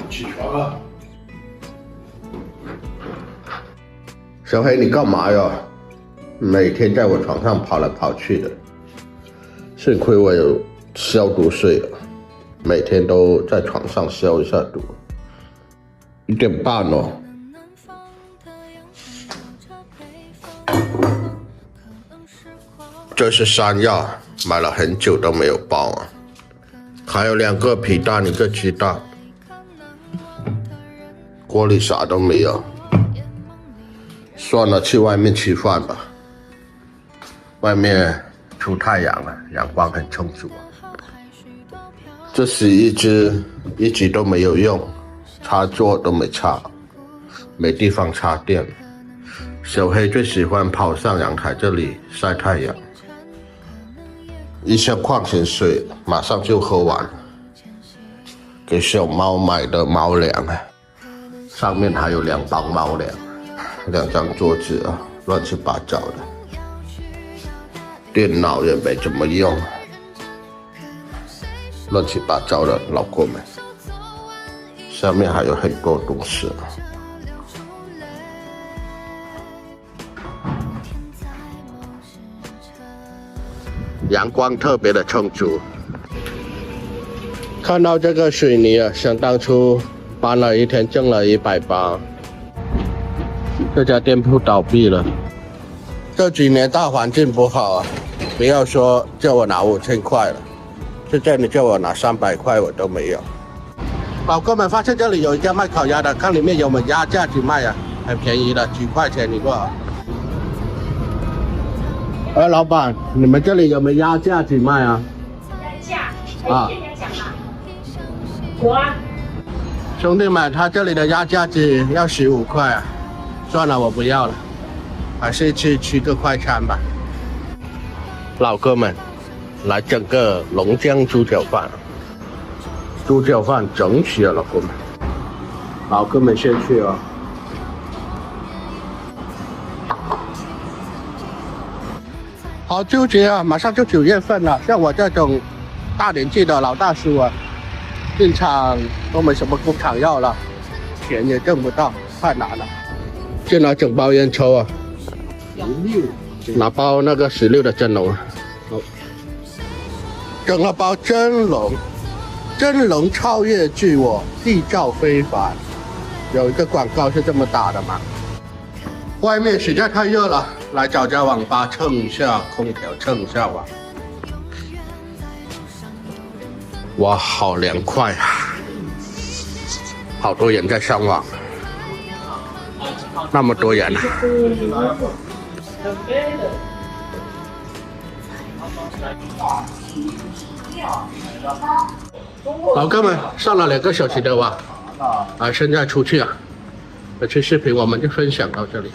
起床了。小黑，你干嘛呀？每天在我床上跑来跑去的。幸亏我有消毒水了，每天都在床上消一下毒。1点半哦。这是山药，买了很久都没有包啊。还有2个皮蛋，1个鸡蛋。锅里啥都没有。算了，去外面吃饭吧。外面出太阳了，阳光很充足啊。这洗衣机一直都没有用，插座都没插，没地方插电。小黑最喜欢跑上阳台这里晒太阳。一箱矿泉水马上就喝完了，给小猫买的猫粮啊，上面还有2包猫粮。2张桌子啊，乱七八糟的。电脑也没怎么用，乱七八糟的，老公们。下面还有很多东西。阳光特别的充足。看到这个水泥啊，想当初搬了1天挣了180。这家店铺倒闭了。这几年大环境不好啊，不要说叫我拿5000块了，现在你叫我拿300块我都没有。老哥们发现这里有一家卖烤鸭的，看里面有没有鸭架子卖啊，很便宜的，几块钱一个。老板，你们这里有没有鸭架子卖啊？鸭架？啊。有啊。兄弟们，他这里的鸭架子要15块啊。算了，我不要了，还是去吃个快餐吧。老哥们，来整个龙江猪脚饭。猪脚饭整齐啊，老哥们。老哥们先去哦。好纠结啊，马上就9月份了，像我这种大年纪的老大叔啊，进厂都没什么工厂要了，钱也挣不到，太难了。就拿整包烟抽啊，16，拿包那个16的真龙，整了包真龙，真龙超越自我，缔造非凡。有一个广告是这么打的嘛？外面实在太热了，来找家网吧蹭一下空调，蹭一下吧。哇，好凉快啊！好多人在上网。那么多人啊！老哥们，上了2个小时的网，现在出去啊，这期视频我们就分享到这里。